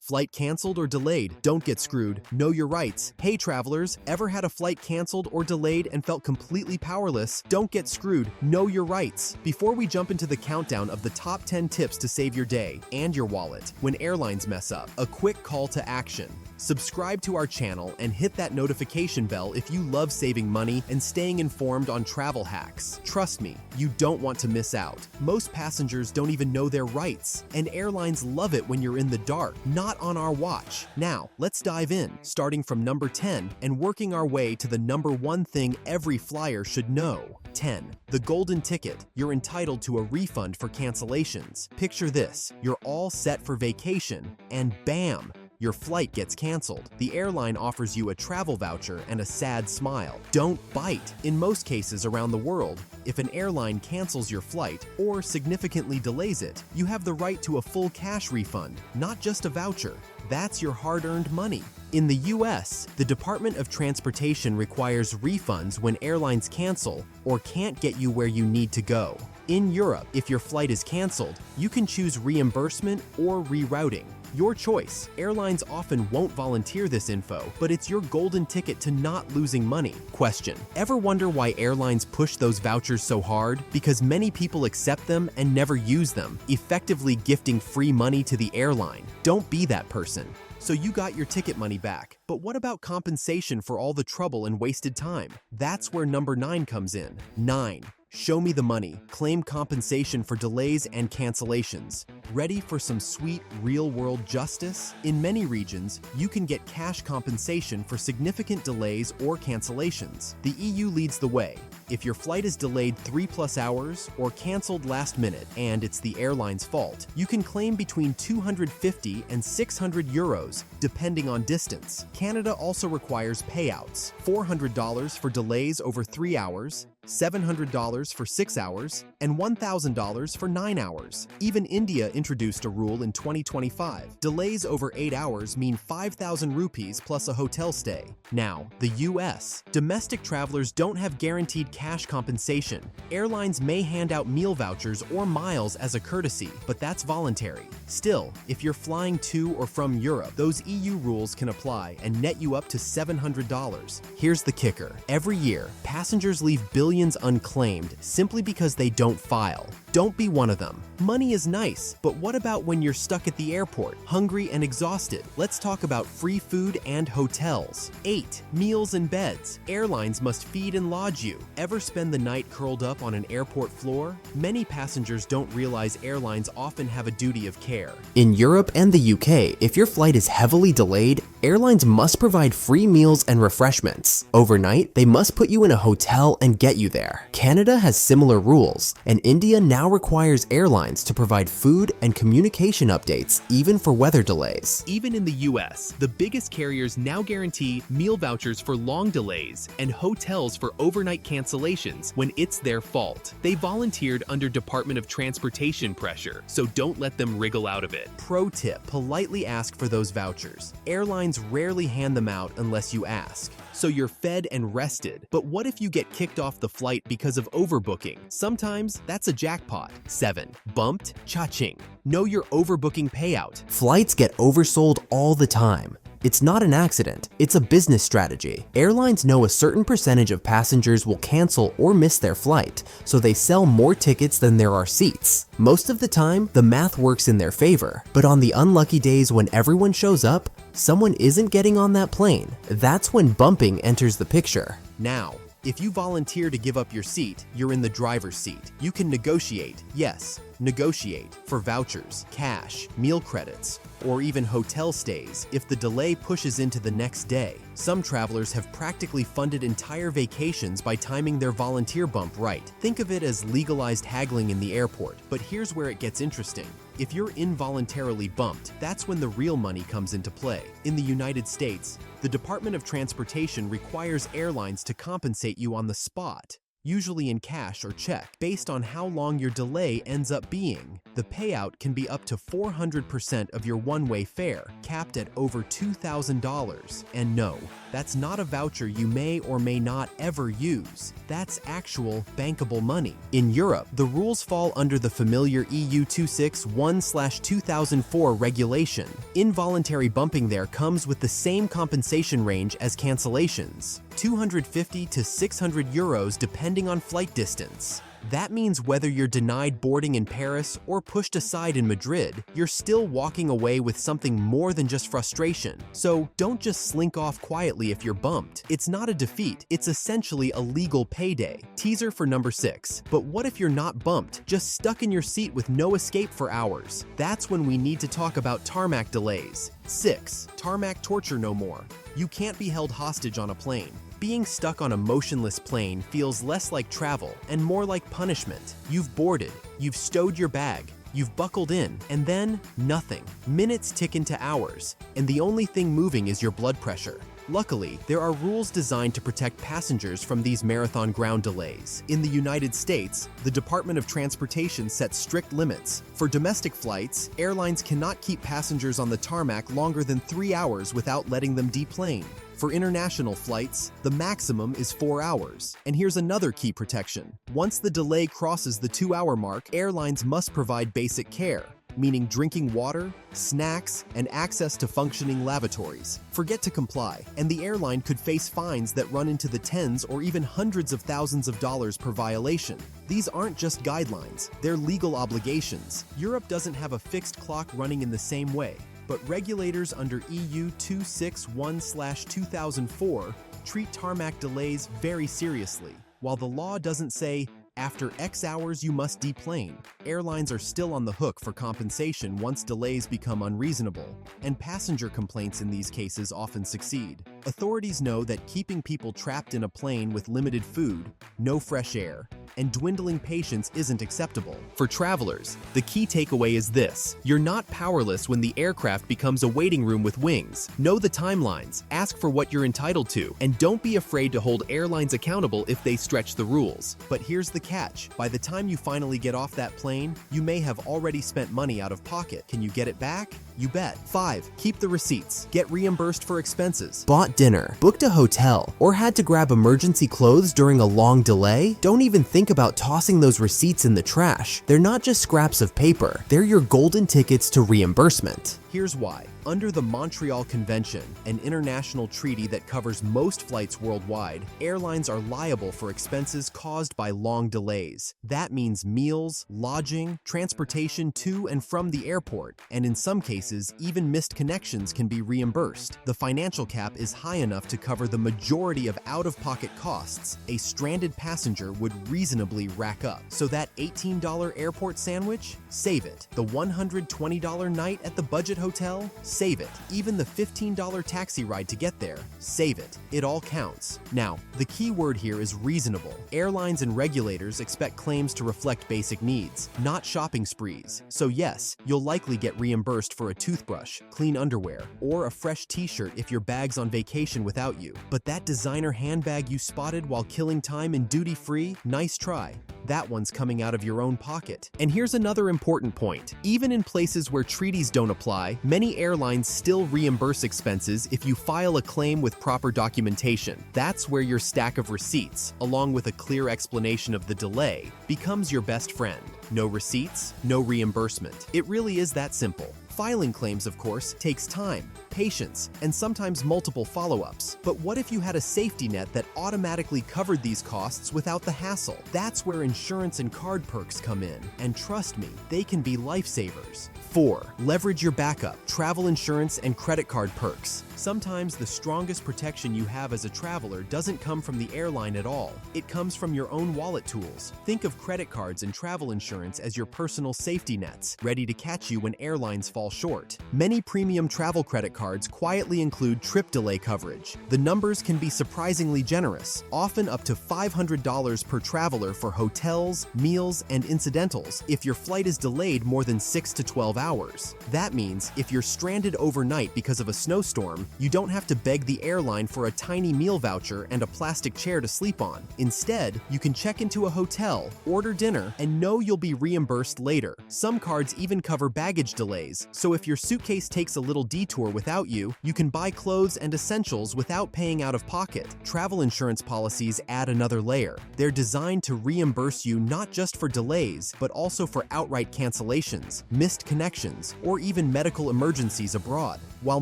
Flight canceled or delayed? Don't get screwed. Know your rights. Hey travelers, ever had a flight canceled or delayed and felt completely powerless? Don't get screwed. Know your rights. Before we jump into the countdown of the top 10 tips to save your day and your wallet when airlines mess up, a quick call to action. Subscribe to our channel and hit that notification bell if you love saving money and staying informed on travel hacks. Trust me, you don't want to miss out. Most passengers don't even know their rights, and airlines love it when you're in the dark, not on our watch. Now, let's dive in, starting from number 10 and working our way to the number 1 thing every flyer should know. 10. The golden ticket. You're entitled to a refund for cancellations. Picture this, you're all set for vacation, and bam! Your flight gets canceled. The airline offers you a travel voucher and a sad smile. Don't bite. In most cases around the world, if an airline cancels your flight or significantly delays it, you have the right to a full cash refund, not just a voucher. That's your hard-earned money. In the US, the Department of Transportation requires refunds when airlines cancel or can't get you where you need to go. In Europe, if your flight is canceled, you can choose reimbursement or rerouting. Your choice. Airlines often won't volunteer this info, but it's your golden ticket to not losing money. Question: ever wonder why airlines push those vouchers so hard? Because many people accept them and never use them, effectively gifting free money to the airline. Don't be that person. So you got your ticket money back. But what about compensation for all the trouble and wasted time? That's where number 9 comes in. 9. Show me the money. Claim compensation for delays and cancellations. Ready for some sweet, real-world justice? In many regions, you can get cash compensation for significant delays or cancellations. The EU leads the way. If your flight is delayed 3+ hours or canceled last minute and it's the airline's fault, you can claim between 250 and 600 euros, depending on distance. Canada also requires payouts: $400 for delays over 3 hours, $700 for 6 hours, and $1,000 for 9 hours. Even India introduced a rule in 2025. Delays over 8 hours mean 5,000 rupees plus a hotel stay. Now, the US. Domestic travelers don't have guaranteed cash compensation. Airlines may hand out meal vouchers or miles as a courtesy, but that's voluntary. Still, if you're flying to or from Europe, those EU rules can apply and net you up to $700. Here's the kicker. Every year, passengers leave billions unclaimed simply because they don't file. Don't be one of them. Money is nice, but what about when you're stuck at the airport, hungry and exhausted? Let's talk about free food and hotels. 8. Meals and beds. Airlines must feed and lodge you. Ever spend the night curled up on an airport floor? Many passengers don't realize airlines often have a duty of care. In Europe and the UK, if your flight is heavily delayed, airlines must provide free meals and refreshments. Overnight, they must put you in a hotel and get you there. Canada has similar rules, and India now requires airlines to provide food and communication updates even for weather delays. Even in the US, the biggest carriers now guarantee meal vouchers for long delays and hotels for overnight cancellations when it's their fault. They volunteered under Department of Transportation pressure, so don't let them wriggle out of it. Pro tip: politely ask for those vouchers. Airlines rarely hand them out unless you ask. So you're fed and rested. But what if you get kicked off the flight because of overbooking? Sometimes that's a jackpot. 7. Bumped? Cha-ching. Know your overbooking payout. Flights get oversold all the time. It's not an accident, it's a business strategy. Airlines know a certain percentage of passengers will cancel or miss their flight, so they sell more tickets than there are seats. Most of the time, the math works in their favor, but on the unlucky days when everyone shows up, someone isn't getting on that plane. That's when bumping enters the picture. Now, if you volunteer to give up your seat, you're in the driver's seat. You can negotiate, yes, negotiate for vouchers, cash, meal credits, or even hotel stays if the delay pushes into the next day. Some travelers have practically funded entire vacations by timing their volunteer bump right. Think of it as legalized haggling in the airport. But here's where it gets interesting. If you're involuntarily bumped, that's when the real money comes into play. In the United States, the Department of Transportation requires airlines to compensate you on the spot, usually in cash or check, based on how long your delay ends up being. The payout can be up to 400% of your one-way fare. capped at over $2,000. And no, that's not a voucher you may or may not ever use. That's actual bankable money. In Europe, the rules fall under the familiar EU 261/2004 regulation. Involuntary bumping there comes with the same compensation range as cancellations, 250 to 600 euros depending on flight distance. That means whether you're denied boarding in Paris or pushed aside in Madrid, you're still walking away with something more than just frustration. So don't just slink off quietly if you're bumped. It's not a defeat, it's essentially a legal payday. Teaser for number 6. But what if you're not bumped, just stuck in your seat with no escape for hours? That's when we need to talk about tarmac delays. 6. Tarmac torture no more. You can't be held hostage on a plane. Being stuck on a motionless plane feels less like travel and more like punishment. You've boarded, you've stowed your bag, you've buckled in, and then nothing. Minutes tick into hours, and the only thing moving is your blood pressure. Luckily, there are rules designed to protect passengers from these marathon ground delays. In the United States, the Department of Transportation sets strict limits. For domestic flights, airlines cannot keep passengers on the tarmac longer than 3 hours without letting them deplane. For international flights, the maximum is 4 hours. And here's another key protection. Once the delay crosses the 2-hour mark, airlines must provide basic care, meaning drinking water, snacks, and access to functioning lavatories. Forget to comply, and the airline could face fines that run into the tens or even hundreds of thousands of dollars per violation. These aren't just guidelines, they're legal obligations. Europe doesn't have a fixed clock running in the same way, but regulators under EU 261/2004 treat tarmac delays very seriously. While the law doesn't say, after X hours you must deplane, airlines are still on the hook for compensation once delays become unreasonable, and passenger complaints in these cases often succeed. Authorities know that keeping people trapped in a plane with limited food, no fresh air, and dwindling patience isn't acceptable. For travelers, the key takeaway is this: you're not powerless when the aircraft becomes a waiting room with wings. Know the timelines, ask for what you're entitled to, and don't be afraid to hold airlines accountable if they stretch the rules. But here's the catch: by the time you finally get off that plane, you may have already spent money out of pocket. Can you get it back? You bet. 5. Keep the receipts. Get reimbursed for expenses. Bought dinner, booked a hotel, or had to grab emergency clothes during a long delay? Don't even think about tossing those receipts in the trash. They're not just scraps of paper, they're your golden tickets to reimbursement. Here's why. Under the Montreal Convention, an international treaty that covers most flights worldwide, airlines are liable for expenses caused by long delays. That means meals, lodging, transportation to and from the airport, and in some cases, even missed connections can be reimbursed. The financial cap is high enough to cover the majority of out-of-pocket costs a stranded passenger would reasonably rack up. So that $18 airport sandwich? Save it. The $120 night at the budget hotel? Save it. Even the $15 taxi ride to get there? Save it. It all counts. Now, the key word here is reasonable. Airlines and regulators expect claims to reflect basic needs, not shopping sprees. So yes, you'll likely get reimbursed for a toothbrush, clean underwear, or a fresh t-shirt if your bag's on vacation without you. But that designer handbag you spotted while killing time in duty-free? Nice try. That one's coming out of your own pocket. And here's another important point. Even in places where treaties don't apply, many airlines still reimburse expenses if you file a claim with proper documentation. That's where your stack of receipts, along with a clear explanation of the delay, becomes your best friend. No receipts, no reimbursement. It really is that simple. Filing claims, of course, takes time, patience, and sometimes multiple follow-ups. But what if you had a safety net that automatically covered these costs without the hassle? That's where insurance and card perks come in, and trust me, they can be lifesavers. 4. Leverage your backup, travel insurance, and credit card perks. Sometimes the strongest protection you have as a traveler doesn't come from the airline at all. It comes from your own wallet tools. Think of credit cards and travel insurance as your personal safety nets, ready to catch you when airlines fall short. Many premium travel credit cards quietly include trip delay coverage. The numbers can be surprisingly generous, often up to $500 per traveler for hotels, meals, and incidentals if your flight is delayed more than 6 to 12 hours. That means if you're stranded overnight because of a snowstorm, you don't have to beg the airline for a tiny meal voucher and a plastic chair to sleep on. Instead, you can check into a hotel, order dinner, and know you'll be reimbursed later. Some cards even cover baggage delays, So if your suitcase takes a little detour without you, you can buy clothes and essentials without paying out of pocket. Travel insurance policies add another layer. They're designed to reimburse you not just for delays, but also for outright cancellations, missed connections, or even medical emergencies abroad. While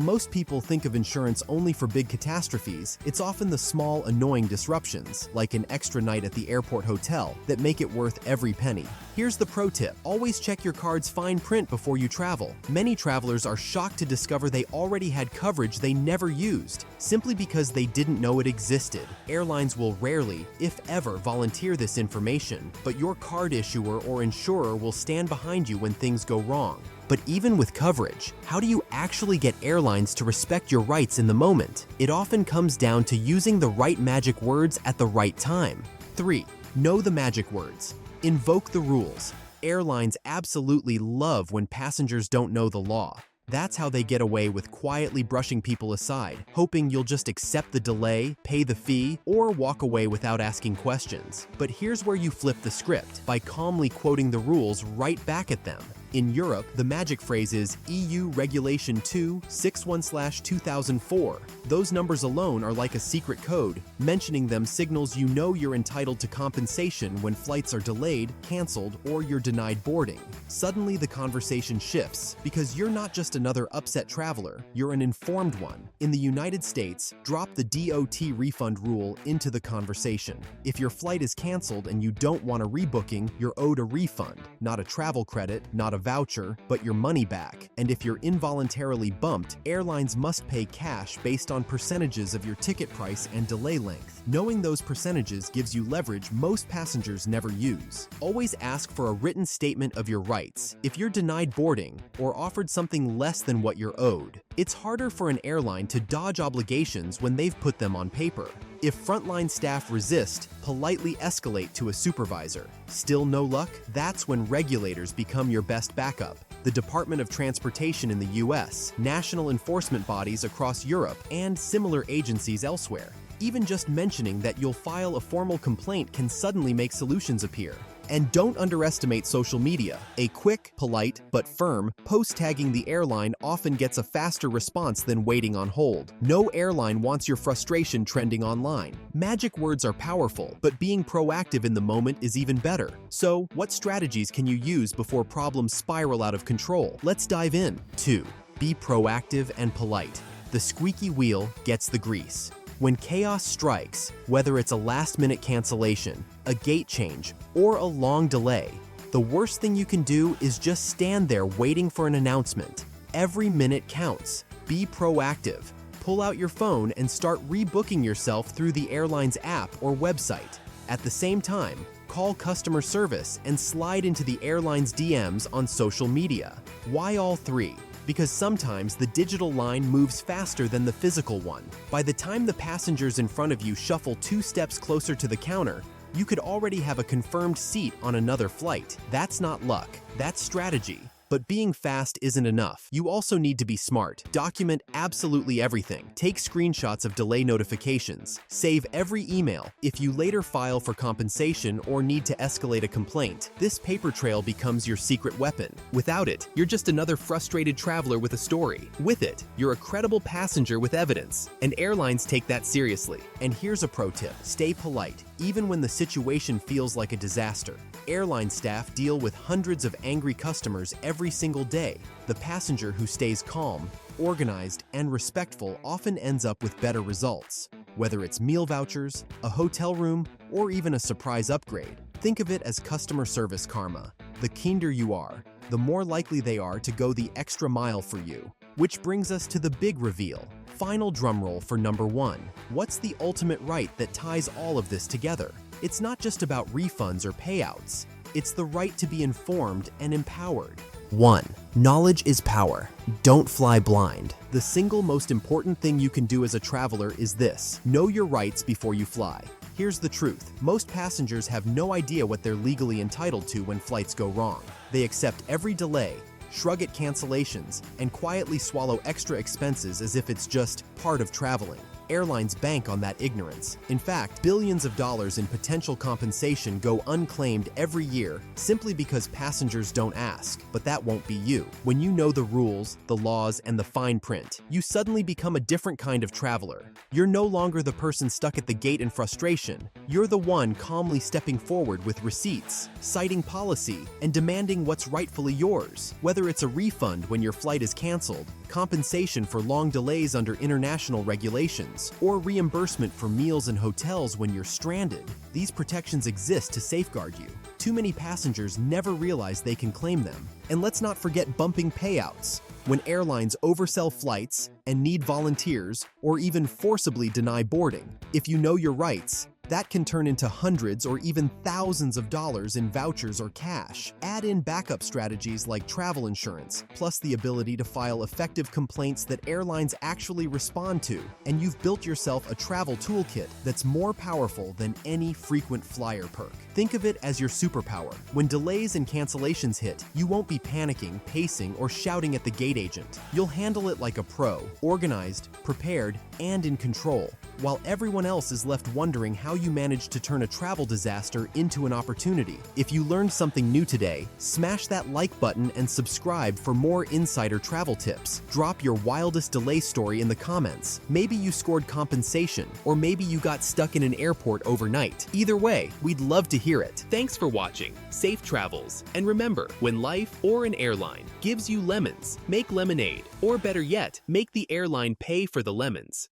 most people think of insurance only for big catastrophes, it's often the small, annoying disruptions, like an extra night at the airport hotel, that make it worth every penny. Here's the pro tip. Always check your card's fine print before you travel. Many travelers are shocked to discover they already had coverage they never used, simply because they didn't know it existed. Airlines will rarely, if ever, volunteer this information, but your card issuer or insurer will stand behind you when things go wrong. But even with coverage, how do you actually get airlines to respect your rights in the moment? It often comes down to using the right magic words at the right time. 3. Know the magic words. Invoke the rules. Airlines absolutely love when passengers don't know the law. That's how they get away with quietly brushing people aside, hoping you'll just accept the delay, pay the fee, or walk away without asking questions. But here's where you flip the script, by calmly quoting the rules right back at them. In Europe, the magic phrase is EU Regulation 261/2004. Those numbers alone are like a secret code. Mentioning them signals you know you're entitled to compensation when flights are delayed, canceled, or you're denied boarding. Suddenly, the conversation shifts, because you're not just another upset traveler, you're an informed one. In the United States, drop the DOT refund rule into the conversation. If your flight is canceled and you don't want a rebooking, you're owed a refund, not a travel credit, not a voucher, but your money back. And if you're involuntarily bumped, airlines must pay cash based on percentages of your ticket price and delay length. Knowing those percentages gives you leverage most passengers never use. Always ask for a written statement of your rights if you're denied boarding or offered something less than what you're owed. It's harder for an airline to dodge obligations when they've put them on paper. If frontline staff resist, politely escalate to a supervisor. Still no luck? That's when regulators become your best backup. The Department of Transportation in the US, national enforcement bodies across Europe, and similar agencies elsewhere. Even just mentioning that you'll file a formal complaint can suddenly make solutions appear. And don't underestimate social media. A quick, polite, but firm post tagging the airline often gets a faster response than waiting on hold. No airline wants your frustration trending online. Magic words are powerful, but being proactive in the moment is even better. So, what strategies can you use before problems spiral out of control? Let's dive in. 2. Be proactive and polite. The squeaky wheel gets the grease. When chaos strikes, whether it's a last-minute cancellation, a gate change, or a long delay, the worst thing you can do is just stand there waiting for an announcement. Every minute counts. Be proactive. Pull out your phone and start rebooking yourself through the airline's app or website. At the same time, call customer service and slide into the airline's DMs on social media. Why all 3? Because sometimes the digital line moves faster than the physical one. By the time the passengers in front of you shuffle 2 steps closer to the counter, you could already have a confirmed seat on another flight. That's not luck, that's strategy. But being fast isn't enough. You also need to be smart. Document absolutely everything. Take screenshots of delay notifications. Save every email. If you later file for compensation or need to escalate a complaint, this paper trail becomes your secret weapon. Without it, you're just another frustrated traveler with a story. With it, you're a credible passenger with evidence. And airlines take that seriously. And here's a pro tip. Stay polite, even when the situation feels like a disaster. Airline staff deal with hundreds of angry customers every single day. The passenger who stays calm, organized, and respectful often ends up with better results. Whether it's meal vouchers, a hotel room, or even a surprise upgrade, think of it as customer service karma. The kinder you are, the more likely they are to go the extra mile for you. Which brings us to the big reveal. Final drumroll for number 1. What's the ultimate right that ties all of this together? It's not just about refunds or payouts. It's the right to be informed and empowered. 1. Knowledge is power. Don't fly blind. The single most important thing you can do as a traveler is this: know your rights before you fly. Here's the truth. Most passengers have no idea what they're legally entitled to when flights go wrong. They accept every delay, shrug at cancellations, and quietly swallow extra expenses as if it's just part of traveling. Airlines bank on that ignorance. In fact, billions of dollars in potential compensation go unclaimed every year simply because passengers don't ask. But that won't be you. When you know the rules, the laws, and the fine print, you suddenly become a different kind of traveler. You're no longer the person stuck at the gate in frustration. You're the one calmly stepping forward with receipts, citing policy, and demanding what's rightfully yours. Whether it's a refund when your flight is canceled, compensation for long delays under international regulations, or reimbursement for meals and hotels when you're stranded, these protections exist to safeguard you. Too many passengers never realize they can claim them. And let's not forget bumping payouts. When airlines oversell flights and need volunteers or even forcibly deny boarding, if you know your rights, that can turn into hundreds or even thousands of dollars in vouchers or cash. Add in backup strategies like travel insurance, plus the ability to file effective complaints that airlines actually respond to, and you've built yourself a travel toolkit that's more powerful than any frequent flyer perk. Think of it as your superpower. When delays and cancellations hit, you won't be panicking, pacing, or shouting at the gate agent. You'll handle it like a pro, organized, prepared, and in control, while everyone else is left wondering how you managed to turn a travel disaster into an opportunity. If you learned something new today, smash that like button and subscribe for more insider travel tips. Drop your wildest delay story in the comments. Maybe you scored compensation, or maybe you got stuck in an airport overnight. Either way, we'd love to hear it. Thanks for watching. Safe travels. And remember, when life or an airline gives you lemons, make lemonade. Or better yet, make the airline pay for the lemons.